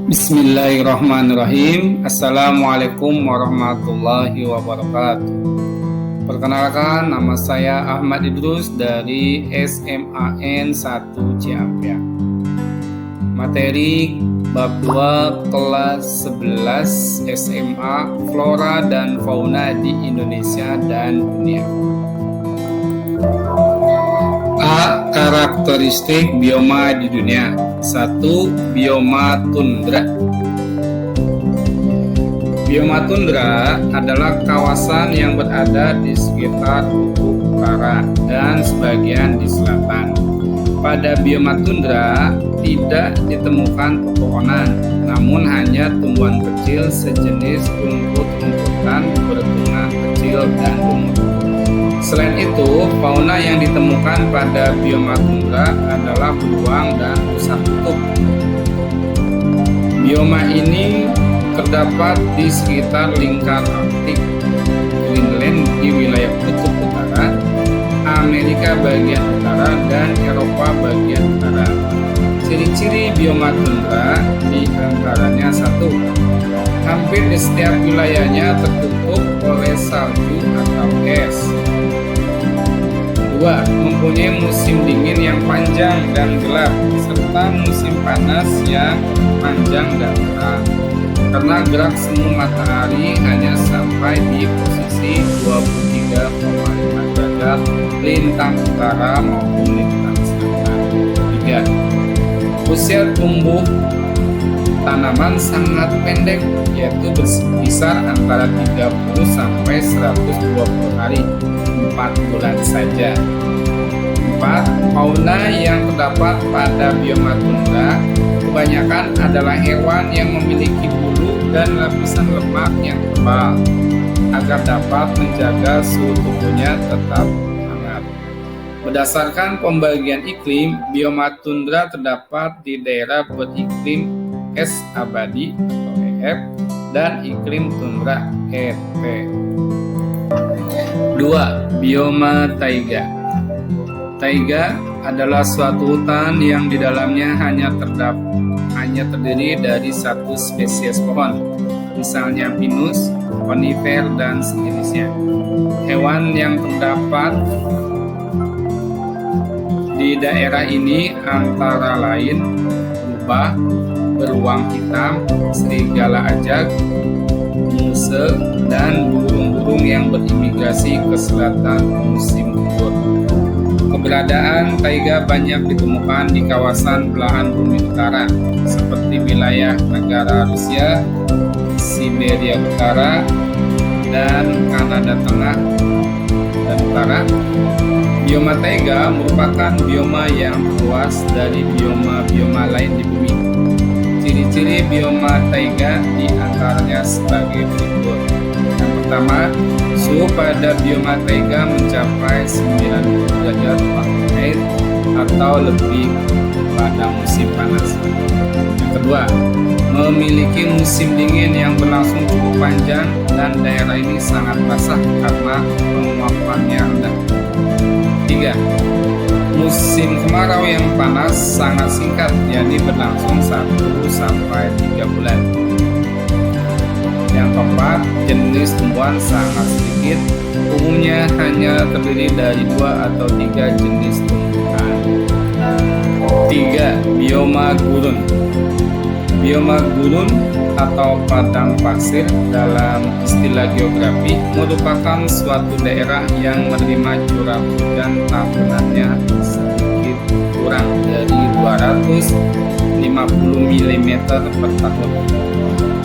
Bismillahirrahmanirrahim. Assalamualaikum warahmatullahi wabarakatuh. Perkenalkan, nama saya Ahmad Idrus dari SMAN 1 Ciampea. Materi bab 2 kelas 11 SMA Flora dan Fauna di Indonesia dan Dunia. A. Karakteristik bioma di dunia. 1. Bioma tundra. Bioma tundra adalah kawasan yang berada di sekitar kutub utara dan sebagian di selatan. Pada bioma tundra tidak ditemukan pepohonan, namun hanya tumbuhan kecil sejenis rumput-rumputan bertuna kecil dan lumut. Selain itu, fauna yang ditemukan pada bioma tundra adalah beruang dan rusa kutub. Bioma ini terdapat di sekitar lingkar Arktik, Greenland di wilayah kutub utara, Amerika bagian utara, dan Eropa bagian utara. Ciri-ciri bioma tundra diantaranya 1. Hampir di setiap wilayahnya tertutup oleh salju atau es. 2. Mempunyai musim dingin yang panjang dan gelap, serta musim panas yang panjang dan terang. Karena gerak semu matahari hanya sampai di posisi 23,5 derajat lintang utara maupun lintang selatan. 3. Usia tumbuh tanaman sangat pendek, yaitu berkisar antara 30 sampai 120 hari, 4 bulan saja. 4. Fauna yang terdapat pada bioma tundra kebanyakan adalah hewan yang memiliki bulu dan lapisan lemak yang tebal agar dapat menjaga suhu tubuhnya tetap hangat. Berdasarkan pembagian iklim, bioma tundra terdapat di daerah beriklim es abadi atau EF dan iklim tundra ET. 2. Bioma taiga. Taiga adalah suatu hutan yang di dalamnya hanya terdiri dari satu spesies pohon, misalnya pinus, konifer, dan sejenisnya. Hewan yang terdapat di daerah ini antara lain rubah, beruang hitam, serigala ajag, muse, dan burung-burung yang berimigrasi ke selatan musim gugur. Keberadaan taiga banyak ditemukan di kawasan belahan bumi utara, seperti wilayah negara Rusia, Siberia Utara, dan Kanada Tengah dan Utara. Bioma taiga merupakan bioma yang luas dari bioma-bioma lain di bumi. Ciri-ciri bioma taiga diantaranya sebagai berikut. Yang pertama, suhu pada bioma taiga mencapai 90 derajat Fahrenheit atau lebih pada musim panas. Yang kedua, memiliki musim dingin yang berlangsung cukup panjang dan daerah ini sangat basah karena penguapannya rendah. 3. Musim kemarau yang panas sangat singkat, yakni berlangsung 1 sampai 3 bulan. Yang keempat, jenis tumbuhan sangat sedikit, umumnya hanya terdiri dari 2 atau 3 jenis tumbuhan. 3. Bioma gurun. Bioma gurun atau padang pasir dalam istilah geografi merupakan suatu daerah yang menerima curah hujan tahunannya sedikit kurang dari 250 mm per tahun.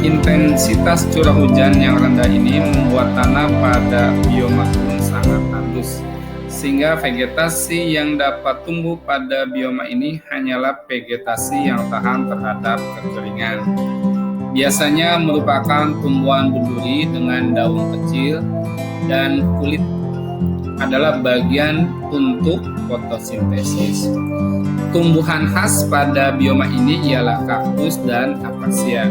Intensitas curah hujan yang rendah ini membuat tanah pada bioma gurun sangat tandus, sehingga vegetasi yang dapat tumbuh pada bioma ini hanyalah vegetasi yang tahan terhadap kekeringan. Biasanya merupakan tumbuhan berduri dengan daun kecil, dan kulit adalah bagian untuk fotosintesis. Tumbuhan khas pada bioma ini ialah kaktus dan akasia.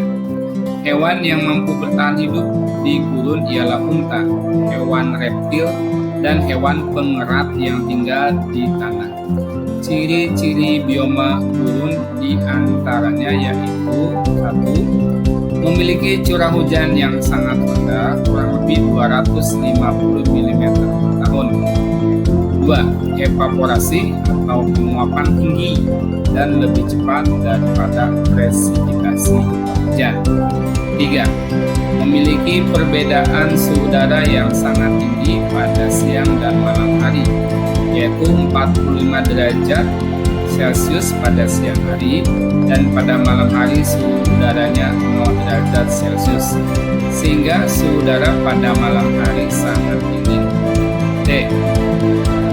Hewan yang mampu bertahan hidup di gurun ialah unta, hewan reptil, dan hewan pengerat yang tinggal di tanah. Ciri-ciri bioma gurun diantaranya yaitu: 1. Memiliki curah hujan yang sangat rendah, kurang lebih 250 mm per tahun. 2. Evaporasi atau penguapan tinggi dan lebih cepat daripada presipitasi hujan. 3. Memiliki perbedaan suhu udara yang sangat tinggi pada siang dan malam hari, yaitu 45 derajat Celcius pada siang hari dan pada malam hari suhu udaranya 0 derajat Celcius, sehingga suhu udara pada malam hari sangat dingin. D.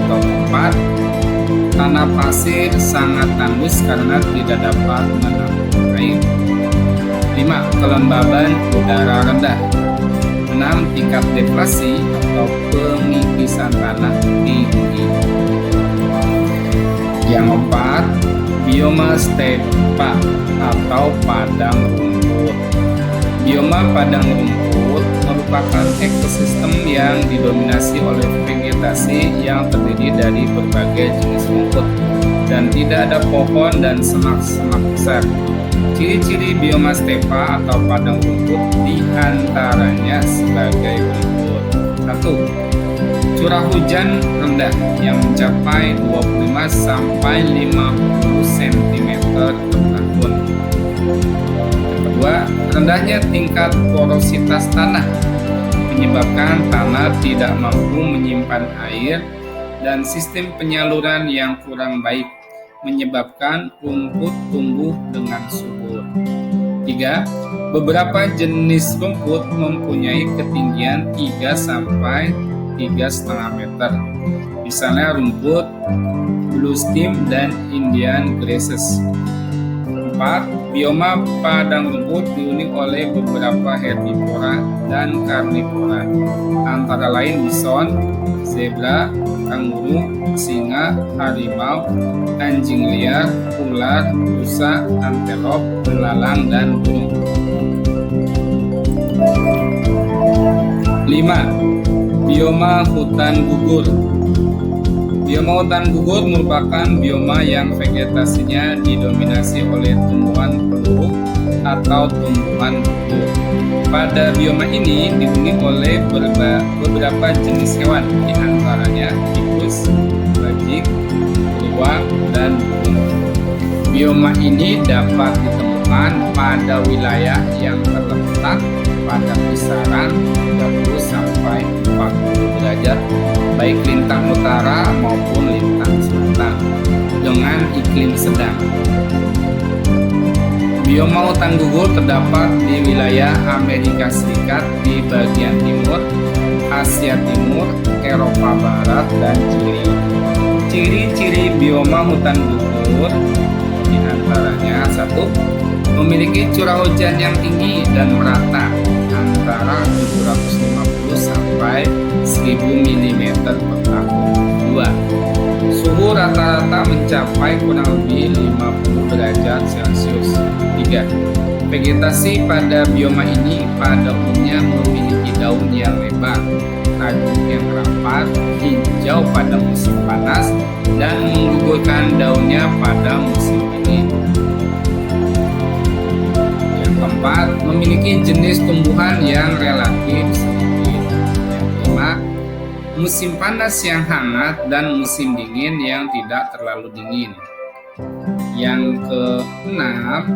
Atau 4. Tanah pasir sangat tandus karena tidak dapat menampung air. 5. Kelembaban udara rendah. 6. Tingkat deflasi atau pengikisan tanah tinggi. Yang 4. Bioma stepa atau padang rumput. Bioma padang rumput merupakan ekosistem yang didominasi oleh vegetasi yang terdiri dari berbagai jenis rumput dan tidak ada pohon dan semak-semak besar. Ciri-ciri bioma stepa atau padang rumput diantaranya sebagai berikut. 1. Curah hujan rendah yang mencapai 25 sampai 50 cm per tahun. Yang kedua, rendahnya tingkat porositas tanah menyebabkan tanah tidak mampu menyimpan air dan sistem penyaluran yang kurang baik menyebabkan rumput tumbuh dengan subur. 3. Beberapa jenis rumput mempunyai ketinggian 3 sampai 3,5 meter. Misalnya rumput bluestem dan Indian grasses. 4. Bioma padang rumput dihuni oleh beberapa herbivora dan karnivora, antara lain bison, zebra, kanguru, singa, harimau, anjing liar, ular, rusa, antelop, belalang, dan burung. 5. Bioma hutan gugur. Bioma hutan gugur merupakan bioma yang vegetasinya didominasi oleh tumbuhan peluru atau tumbuhan gugur. Pada bioma ini dihuni oleh beberapa jenis hewan, diantaranya tikus, bajik, beruang, dan burung. Bioma ini dapat ditemukan pada wilayah yang terletak pada kisaran 30 sampai 40 derajat baik lintang utara maupun lintang selatan dengan iklim sedang. Bioma hutan gugur terdapat di wilayah Amerika Serikat di bagian timur, Asia Timur, Eropa Barat, dan Chili. Ciri-ciri bioma hutan gugur diantaranya: 1. Memiliki curah hujan yang tinggi dan merata antara 750 sampai 1000 mm per tahun. 2. Suhu rata-rata mencapai kurang lebih 50 derajat Celcius. 3. Vegetasi pada bioma ini pada umumnya memiliki daun yang lebar, tajuk yang rapat, hijau pada musim panas, dan menggugurkan daunnya pada musim dingin. Yang keempat, memiliki jenis tumbuhan yang relatif sedikit. Yang kelima, musim panas yang hangat dan musim dingin yang tidak terlalu dingin. Yang keenam,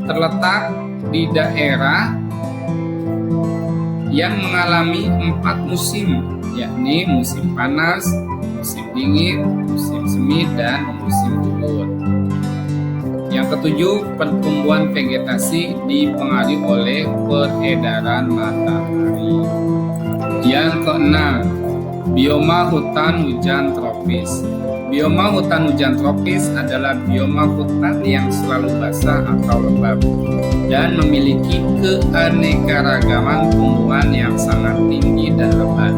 terletak di daerah yang mengalami 4 musim, yakni musim panas, musim dingin, musim semi, dan musim gugur. Yang ketujuh, pertumbuhan vegetasi dipengaruhi oleh peredaran matahari. Yang keenam, bioma hutan hujan tropis. Bioma hutan hujan tropis adalah bioma hutan yang selalu basah atau lembab dan memiliki keanekaragaman tumbuhan yang sangat tinggi dan lebat.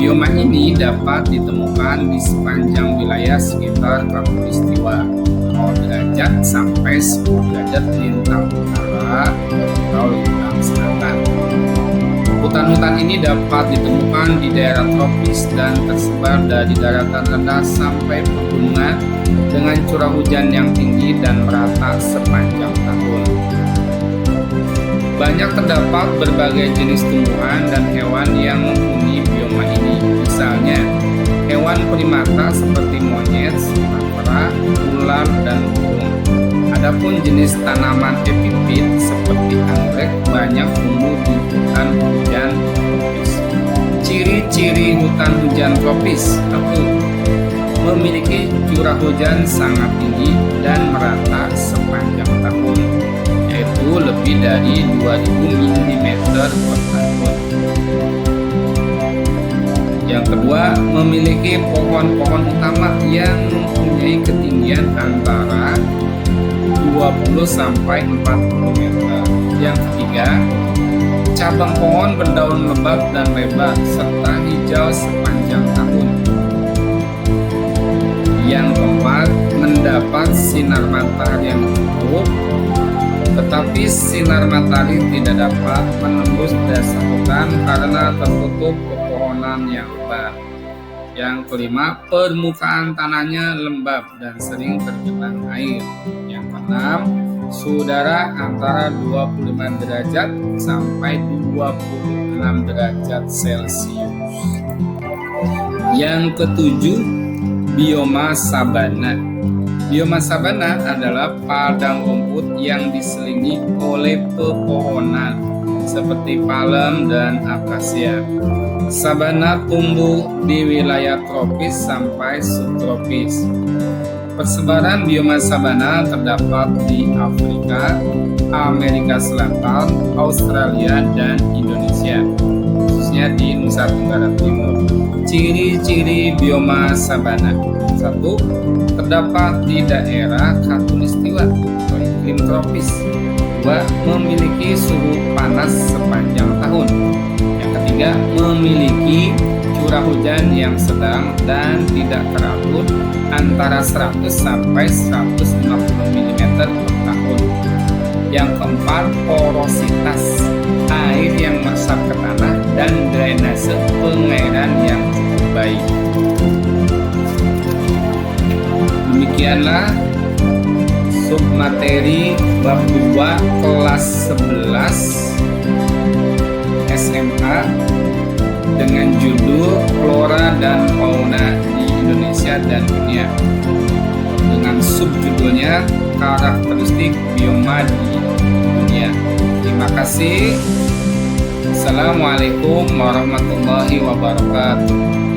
Bioma ini dapat ditemukan di sepanjang wilayah sekitar Khatulistiwa, 0 derajat sampai 10 derajat lintang utara atau lintang selatan. Hutan-hutan ini dapat ditemukan di daerah tropis dan tersebar dari daratan rendah sampai pegunungan dengan curah hujan yang tinggi dan merata sepanjang tahun. Banyak terdapat berbagai jenis tumbuhan dan hewan yang menghuni bioma ini, misalnya hewan primata seperti monyet, sumatera, ular, dan burung. Adapun jenis tanaman epifit seperti anggrek banyak tumbuh di hutan hujan tropis. Ciri-ciri hutan hujan tropis: 1. Memiliki curah hujan sangat tinggi dan merata sepanjang tahun, yaitu lebih dari 2000 mm per tahun. Yang kedua, memiliki pohon-pohon utama yang mempunyai ketinggian antara 20 sampai 40 meter. Yang ketiga, cabang pohon berdaun lebat dan lebar serta hijau sepanjang tahun. Yang keempat, mendapat sinar matahari yang cukup, tetapi sinar matahari tidak dapat menembus dasar hutan karena tertutup pepohonan yang lebat. Yang kelima, permukaan tanahnya lembab dan sering tergenang air. Yang keenam, suhu udara antara 25 derajat sampai 26 derajat Celcius. Yang ketujuh, bioma sabana. Bioma sabana adalah padang rumput yang diselimuti oleh pepohonan seperti palem dan akasia. Sabana tumbuh di wilayah tropis sampai subtropis. Persebaran bioma sabana terdapat di Afrika, Amerika Selatan, Australia, dan Indonesia, khususnya di Nusa Tenggara Timur. Ciri-ciri bioma sabana: 1. Terdapat di daerah khatulistiwa atau iklim tropis. 2. Memiliki suhu panas sepanjang tahun. Yang ketiga, memiliki curah hujan yang sedang dan tidak teratur antara 100 sampai 150 mm per tahun. Yang keempat, porositas air yang meresap ke tanah dan drainase pengairan yang cukup baik. Demikianlah submateri bab 2 kelas 11 SMA dengan judul Flora dan Fauna di Indonesia dan Dunia, dengan subjudulnya Karakteristik Bioma di Dunia. Terima kasih. Assalamualaikum warahmatullahi wabarakatuh.